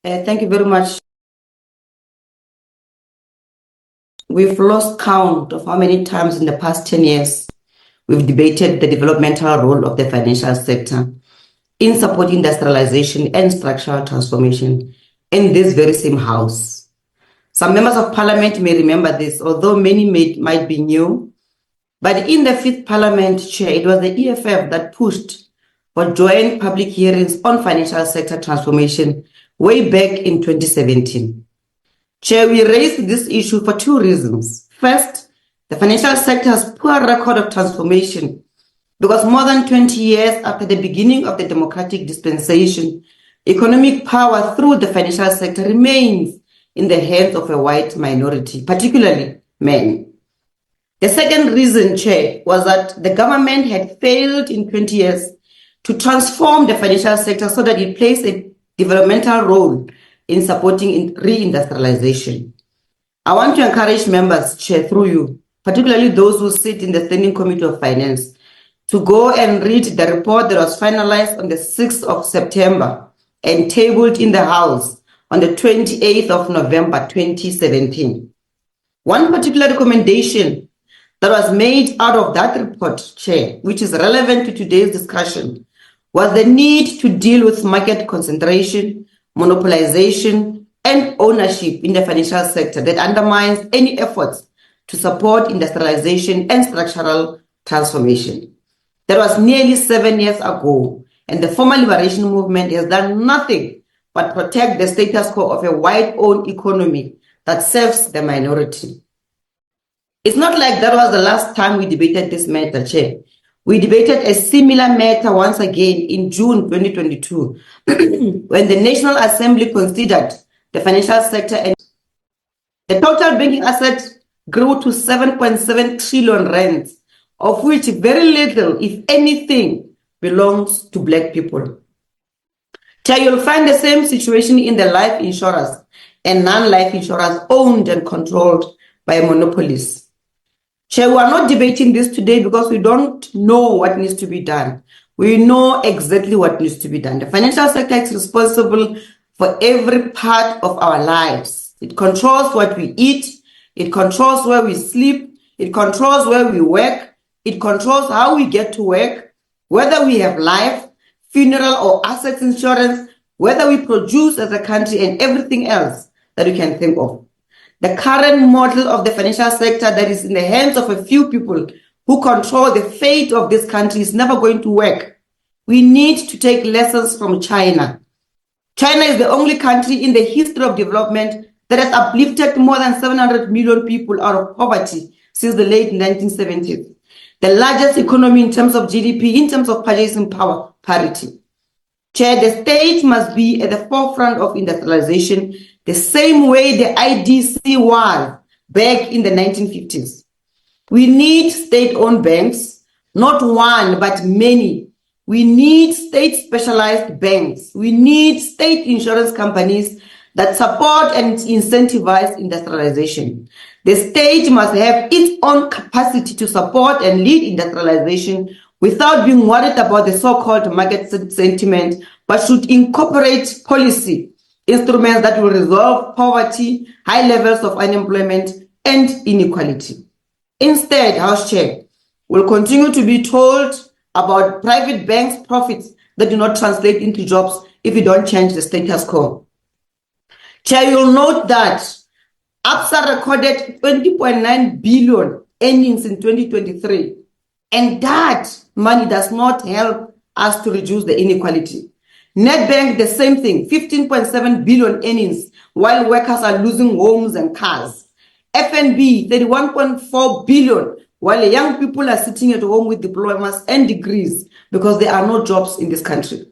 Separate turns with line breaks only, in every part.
Thank you very much. We've lost count of how many times in the past 10 years we've debated the developmental role of the financial sector in supporting industrialization and structural transformation in this very same house. Some members of parliament may remember this, although many might be new. But in the 5th Parliament, Chair, it was the EFF that pushed for joint public hearings on financial sector transformation way back in 2017. Chair, we raised this issue for two reasons. First, the financial sector has poor record of transformation because more than 20 years after the beginning of the democratic dispensation, economic power through the financial sector remains in the hands of a white minority, particularly men. The second reason, Chair, was that the government had failed in 20 years to transform the financial sector so that it plays a developmental role in supporting reindustrialization. I want to encourage members, Chair, through you, particularly those who sit in the Standing Committee of Finance, to go and read the report that was finalized on the 6th of September and tabled in the House on the 28th of November 2017. One particular recommendation that was made out of that report, Chair, which is relevant to today's discussion, was the need to deal with market concentration, monopolization, and ownership in the financial sector that undermines any efforts to support industrialization and structural transformation. That was nearly 7 years ago, and the former liberation movement has done nothing but protect the status quo of a white-owned economy that serves the minority. It's not like that was the last time we debated this matter, Chair. We debated a similar matter once again in June 2022 when the National Assembly considered the financial sector and the total banking assets grew to 7.7 trillion rands, of which very little, if anything, belongs to Black people. Chair, you'll find the same situation in the life insurers and non-life insurers owned and controlled by monopolies. Chair, we are not debating this today because we don't know what needs to be done. We know exactly what needs to be done. The financial sector is responsible for every part of our lives. It controls what we eat. It controls where we sleep. It controls where we work. It controls how we get to work, whether we have life, funeral, or assets insurance, whether we produce as a country, and everything else that we can think of. The current model of the financial sector that is in the hands of a few people who control the fate of this country is never going to work. We need to take lessons from China. China is the only country in the history of development that has uplifted more than 700 million people out of poverty since the late 1970s. The largest economy in terms of GDP, in terms of purchasing power parity. Chair, the state must be at the forefront of industrialization the same way the IDC was back in the 1950s. We need state-owned banks, not one, but many. We need state-specialized banks. We need state insurance companies that support and incentivize industrialization. The state must have its own capacity to support and lead industrialization without being worried about the so-called market sentiment, but should incorporate policy instruments that will resolve poverty, high levels of unemployment, and inequality. Instead, House Chair, we'll continue to be told about private banks' profits that do not translate into jobs if we don't change the status quo. Chair, you'll note that ABSA recorded 20.9 billion earnings in 2023, and that money does not help us to reduce the inequality. Nedbank, the same thing, 15.7 billion earnings, while workers are losing homes and cars. FNB, 31.4 billion, while young people are sitting at home with diplomas and degrees because there are no jobs in this country.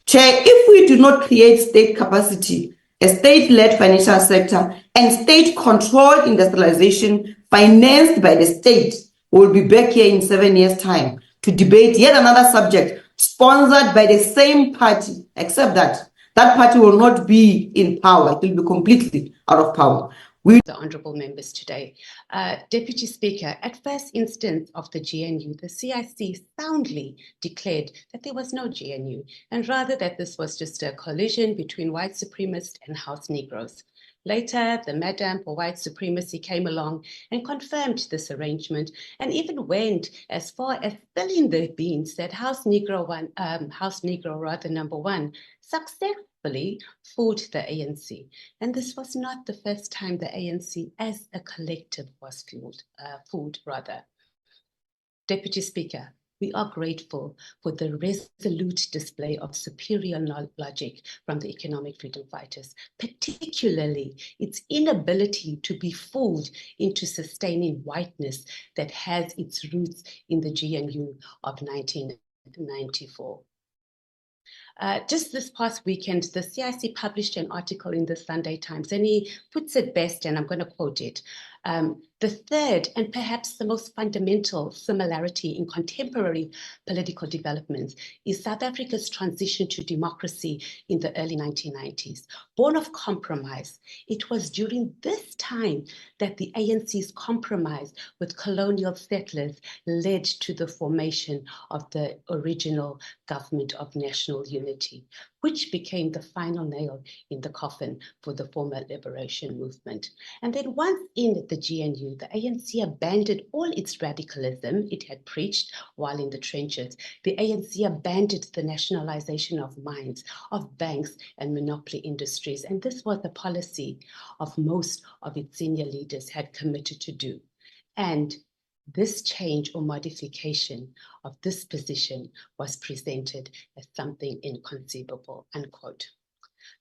Chair, if we do not create state capacity, a state-led financial sector, and state-controlled industrialization financed by the state, we'll be back here in 7 years' time to debate yet another subject sponsored by the same party, except that that party will not be in power. It will be completely out of power.
The honourable members today. Deputy Speaker, at first instance of the GNU, the CIC soundly declared that there was no GNU, and rather that this was just a collision between white supremacists and house Negroes. Later, the Madam for White Supremacy came along and confirmed this arrangement, and even went as far as spilling the beans that House Negro number one successfully fooled the ANC. And this was not the first time the ANC as a collective was fooled. Deputy Speaker, we are grateful for the resolute display of superior logic from the economic freedom fighters, particularly its inability to be fooled into sustaining whiteness that has its roots in the GNU of 1994. Just this past weekend, the CIC published an article in the Sunday Times, and he puts it best, and I'm going to quote it. The third and perhaps the most fundamental similarity in contemporary political developments is South Africa's transition to democracy in the early 1990s. Born of compromise, it was during this time that the ANC's compromise with colonial settlers led to the formation of the original Government of National Unity, which became the final nail in the coffin for the former liberation movement. And then once in the GNU, the ANC abandoned all its radicalism it had preached while in the trenches. The ANC abandoned the nationalization of mines, of banks and monopoly industries. And this was the policy of most of its senior leaders had committed to do. And this change or modification of this position was presented as something inconceivable, unquote.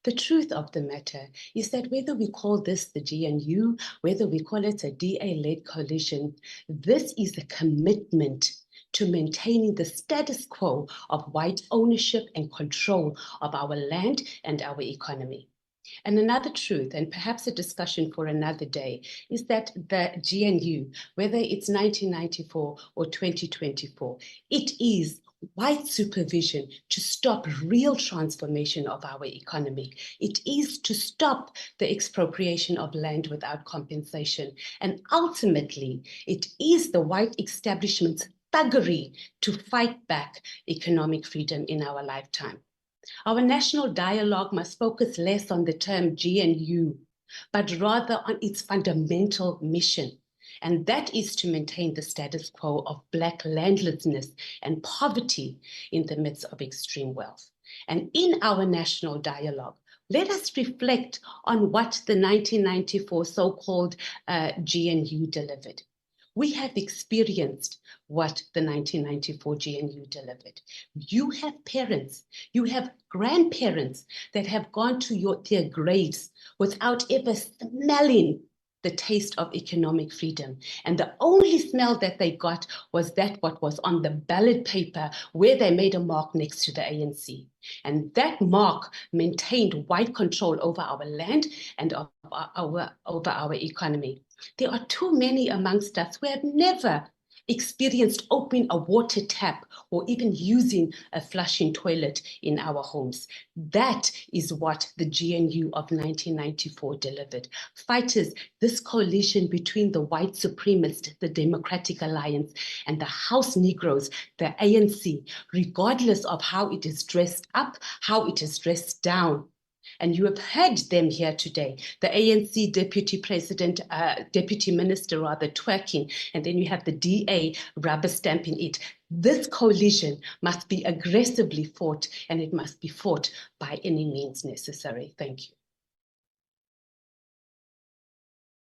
The truth of the matter is that whether we call this the GNU, whether we call it a DA-led coalition, this is a commitment to maintaining the status quo of white ownership and control of our land and our economy. And another truth, and perhaps a discussion for another day, is that the GNU, whether it's 1994 or 2024, it is white supervision to stop real transformation of our economy. It is to stop the expropriation of land without compensation. And ultimately, it is the white establishment's thuggery to fight back economic freedom in our lifetime. Our national dialogue must focus less on the term GNU, but rather on its fundamental mission. And that is to maintain the status quo of Black landlessness and poverty in the midst of extreme wealth. And in our national dialogue, let us reflect on what the 1994 so-called GNU delivered. We have experienced what the 1994 GNU delivered. You have parents, you have grandparents that have gone to their graves without ever smelling the taste of economic freedom. And the only smell that they got was that what was on the ballot paper where they made a mark next to the ANC. And that mark maintained white control over our land and over our economy. There are too many amongst us who have never experienced opening a water tap or even using a flushing toilet in our homes. That is what the GNU of 1994 delivered. Fighters, this coalition between the white supremacists, the Democratic Alliance, and the House Negroes, the ANC, regardless of how it is dressed up, how it is dressed down. And you have heard them here today. The ANC deputy minister twerking, and then you have the DA rubber stamping it. This coalition must be aggressively fought, and it must be fought by any means necessary. Thank you.